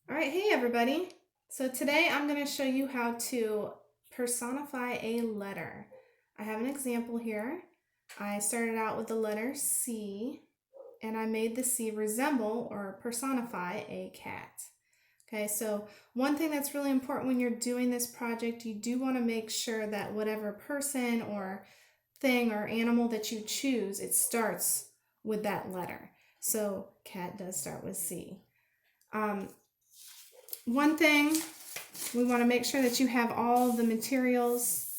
All right, hey everybody. So today I'm going to show you how to personify a letter. I have an example here. I started out with the letter C and I made the C resemble or personify a cat. Okay, so one thing that's really important when you're doing this project, you do want to make sure that whatever person or thing or animal that you choose, it starts with that letter. So cat does start with C. Um, One thing, we want to make sure that you have all the materials.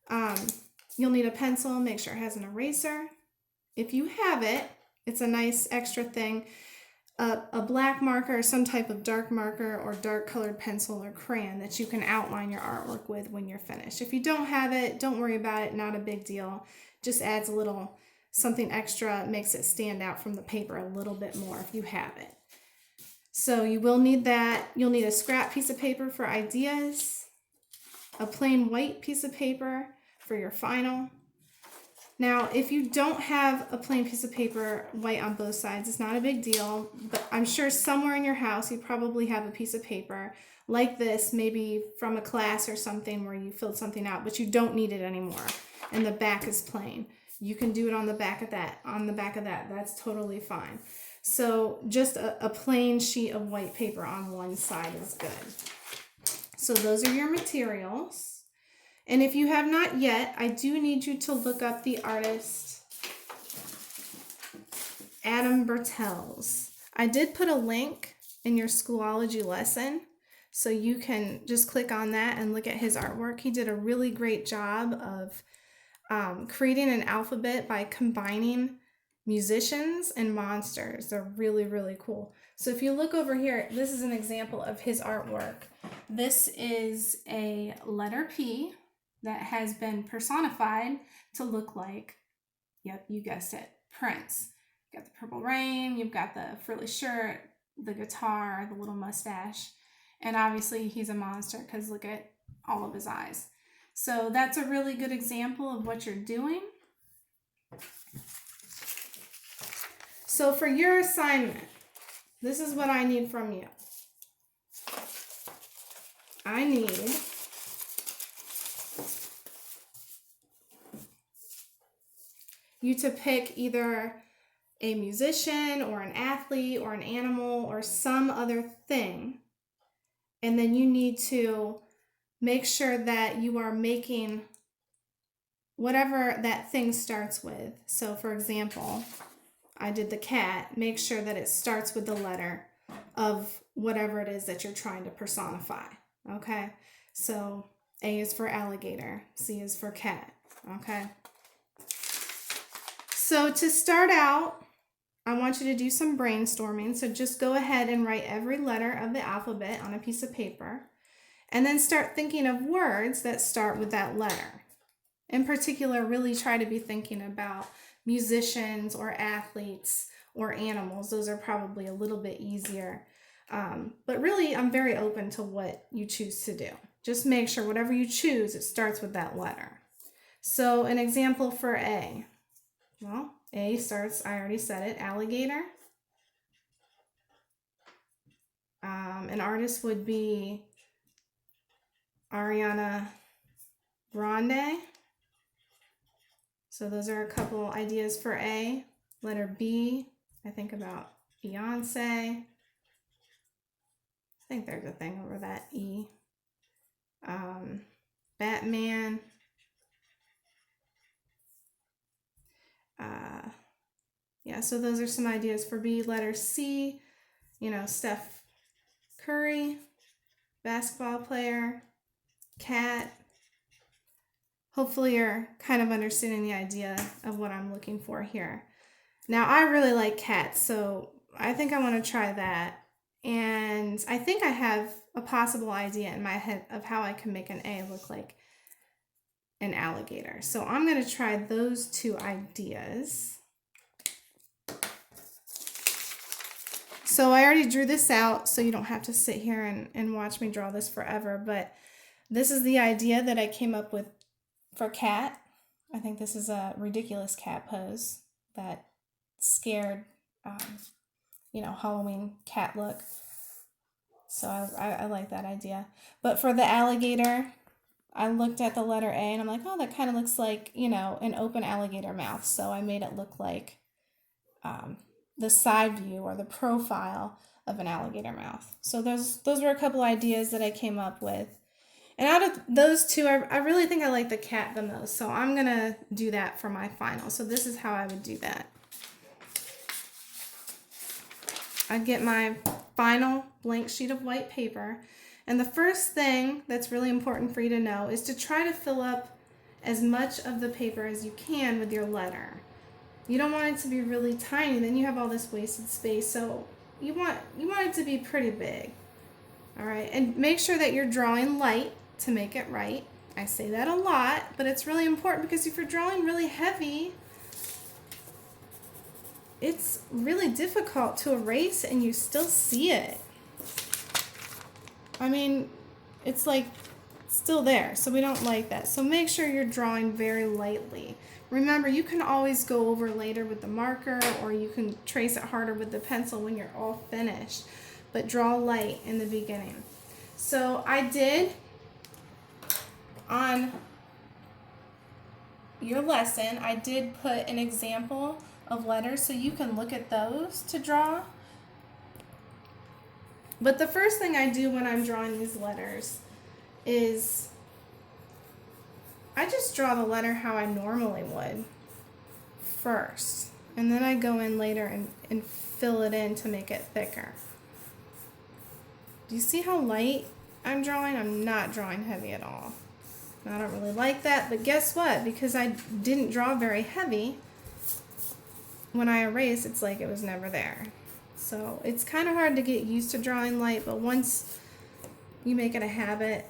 Um, you'll need a pencil, make sure it has an eraser. If you have it, it's a nice extra thing. A black marker or some type of dark marker or dark colored pencil or crayon that you can outline your artwork with when you're finished. If you don't have it, don't worry about it, not a big deal. Just adds a little something extra, makes it stand out from the paper a little bit more if you have it. So you will need that. You'll need a scrap piece of paper for ideas, a plain white piece of paper for your final. Now, if you don't have a plain piece of paper, white on both sides, it's not a big deal, but I'm sure somewhere in your house you probably have a piece of paper like this, maybe from a class or something where you filled something out, but you don't need it anymore, and the back is plain. You can do it on the back of that. That's totally fine. So just a plain sheet of white paper on one side is good. So those are your materials. And if you have not yet, I do need you to look up the artist Adam Bertels. I did put a link in your Schoology lesson, so you can just click on that and look at his artwork. He did a really great job of creating an alphabet by combining musicians and monsters. They're really, really cool. So if you look over here, this is an example of his artwork. This is a letter P that has been personified to look like, yep, you guessed it, Prince. You've got the purple rain, you've got the frilly shirt, the guitar, the little mustache, and obviously he's a monster because look at all of his eyes. So that's a really good example of what you're doing. So for your assignment, this is what I need from you. I need you to pick either a musician or an athlete or an animal or some other thing. And then you need to make sure that you are making whatever that thing starts with. So for example, I did the cat. Make sure that it starts with the letter of whatever it is that you're trying to personify. Okay? So A is for alligator, C is for cat. Okay? So to start out, I want you to do some brainstorming. So just go ahead and write every letter of the alphabet on a piece of paper and then start thinking of words that start with that letter. In particular, really try to be thinking about musicians or athletes or animals. Those are probably a little bit easier. But really, I'm very open to what you choose to do. Just make sure whatever you choose, it starts with that letter. So an example for A. Well, A starts, I already said it, alligator. An artist would be Ariana Grande. So those are a couple ideas for A. Letter B, I think about Beyonce. I think there's a thing over that E. Batman. Yeah, so those are some ideas for B. Letter C, Steph Curry, basketball player, cat. Hopefully you're kind of understanding the idea of what I'm looking for here. Now, I really like cats, so I think I want to try that. And I think I have a possible idea in my head of how I can make an A look like an alligator. So I'm going to try those two ideas. So I already drew this out, so you don't have to sit here and watch me draw this forever, but this is the idea that I came up with for cat. I think this is a ridiculous cat pose, that scared, Halloween cat look. So I like that idea. But for the alligator, I looked at the letter A and I'm like, oh, that kind of looks like, you know, an open alligator mouth. So I made it look like um, the side view or the profile of an alligator mouth. So those were a couple ideas that I came up with. And out of those two, I really think I like the cat the most. So I'm going to do that for my final. So this is how I would do that. I'd get my final blank sheet of white paper. And the first thing that's really important for you to know is to try to fill up as much of the paper as you can with your letter. You don't want it to be really tiny, then you have all this wasted space. So you want it to be pretty big. All right, and make sure that you're drawing light to make it right. I say that a lot, but it's really important because if you're drawing really heavy, it's really difficult to erase and you still see it. I mean, it's like still there, so we don't like that. So make sure you're drawing very lightly. Remember, you can always go over later with the marker, or you can trace it harder with the pencil when you're all finished, but draw light in the beginning. So I did, on your lesson, I did put an example of letters so you can look at those to draw. But the first thing I do when I'm drawing these letters is I just draw the letter how I normally would first. And then I go in later and fill it in to make it thicker. Do you see how light I'm drawing? I'm not drawing heavy at all. I don't really like that, but guess what? Because I didn't draw very heavy, when I erase, it's like it was never there. So it's kind of hard to get used to drawing light, but once you make it a habit,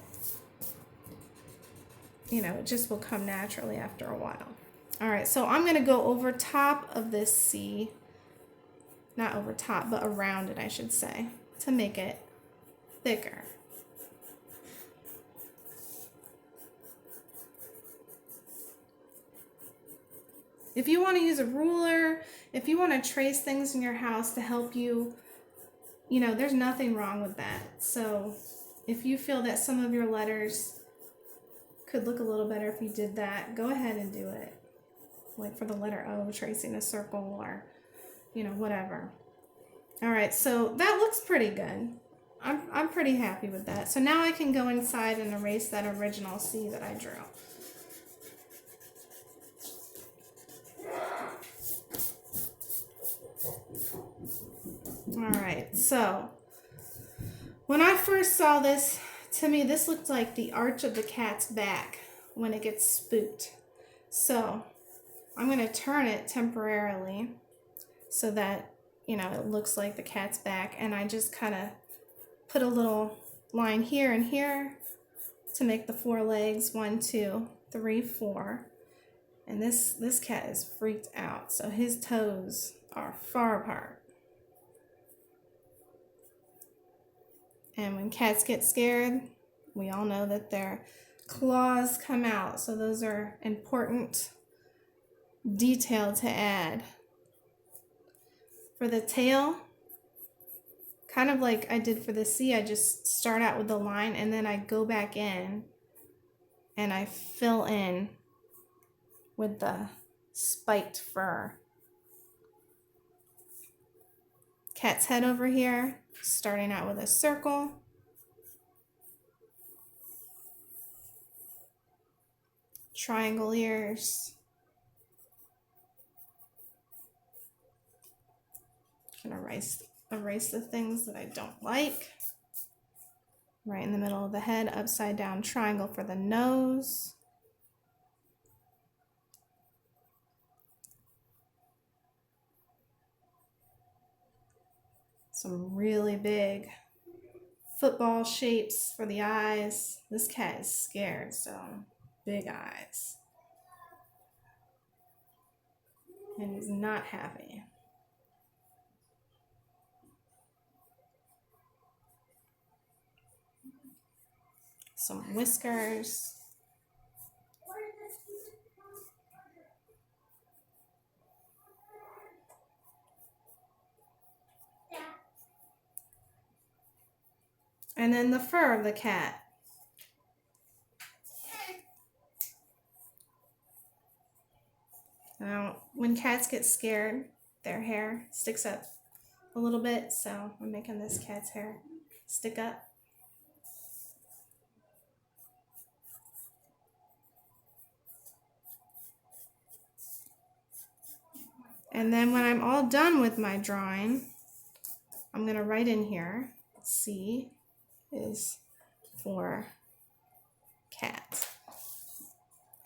you know, it just will come naturally after a while. All right, so I'm gonna go over top of this C, not over top, but around it, I should say, to make it thicker. If you want to use a ruler, if you want to trace things in your house to help you, you know, there's nothing wrong with that. So if you feel that some of your letters could look a little better if you did that, go ahead and do it. Like for the letter O, tracing a circle, or, you know, whatever. All right, so that looks pretty good. I'm pretty happy with that. So now I can go inside and erase that original C that I drew. All right, so when I first saw this, to me, this looked like the arch of the cat's back when it gets spooked. So I'm going to turn it temporarily so that, you know, it looks like the cat's back. And I just kind of put a little line here and here to make the 4 legs, 1, 2, 3, 4. And this cat is freaked out. So his toes are far apart. And when cats get scared, we all know that their claws come out. So those are important detail to add. For the tail, kind of like I did for the C, I just start out with the line and then I go back in and I fill in with the spiked fur. Cat's head over here, starting out with a circle. Triangle ears. I'm gonna erase the things that I don't like. Right in the middle of the head, upside down triangle for the nose. Some really big football shapes for the eyes. This cat is scared, so big eyes. And he's not happy. Some whiskers. And then the fur of the cat. Now, when cats get scared, their hair sticks up a little bit, so I'm making this cat's hair stick up. And then when I'm all done with my drawing, I'm going to write in here, C is for cat.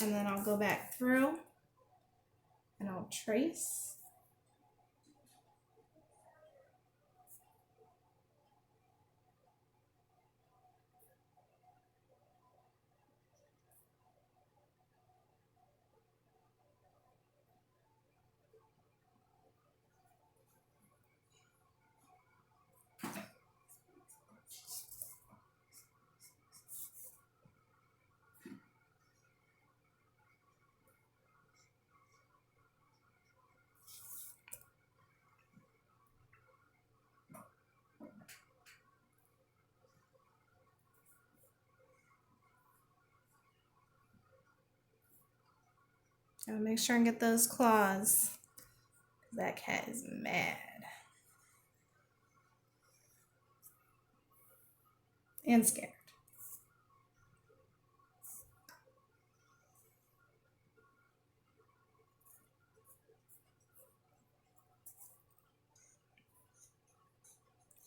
And then I'll go back through and I'll trace. Gotta make sure and get those claws. That cat is mad. And scared.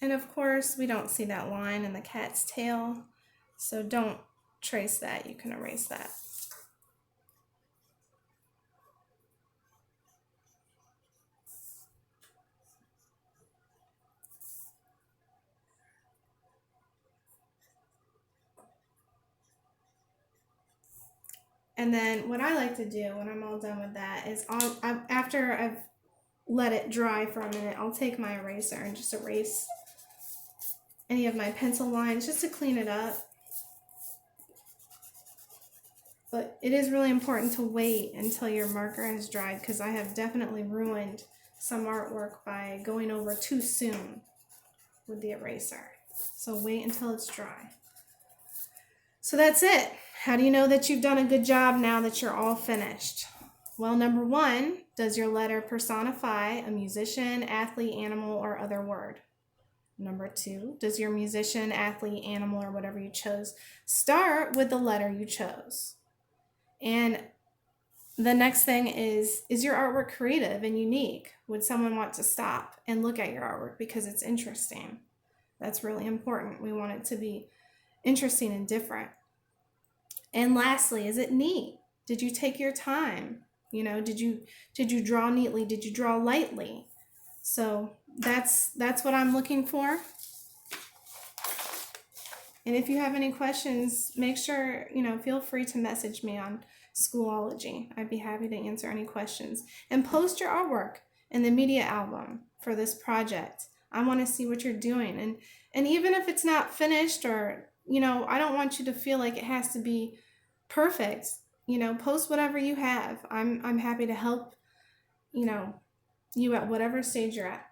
And of course, we don't see that line in the cat's tail, so don't trace that. You can erase that. And then what I like to do when I'm all done with that is after I've let it dry for a minute, I'll take my eraser and just erase any of my pencil lines just to clean it up. But it is really important to wait until your marker has dried, because I have definitely ruined some artwork by going over too soon with the eraser. So wait until it's dry. So that's it. How do you know that you've done a good job now that you're all finished? Well, number one, does your letter personify a musician, athlete, animal, or other word? Number two, does your musician, athlete, animal, or whatever you chose start with the letter you chose? And the next thing is your artwork creative and unique? Would someone want to stop and look at your artwork because it's interesting? That's really important. We want it to be interesting and different. And lastly, is it neat? Did you take your time? You know, did you draw neatly? Did you draw lightly? So that's what I'm looking for. And if you have any questions, make sure, feel free to message me on Schoolology. I'd be happy to answer any questions. And post your artwork in the media album for this project. I want to see what you're doing. And even if it's not finished, or, I don't want you to feel like it has to be perfect. Post whatever you have. I'm happy to help, you at whatever stage you're at.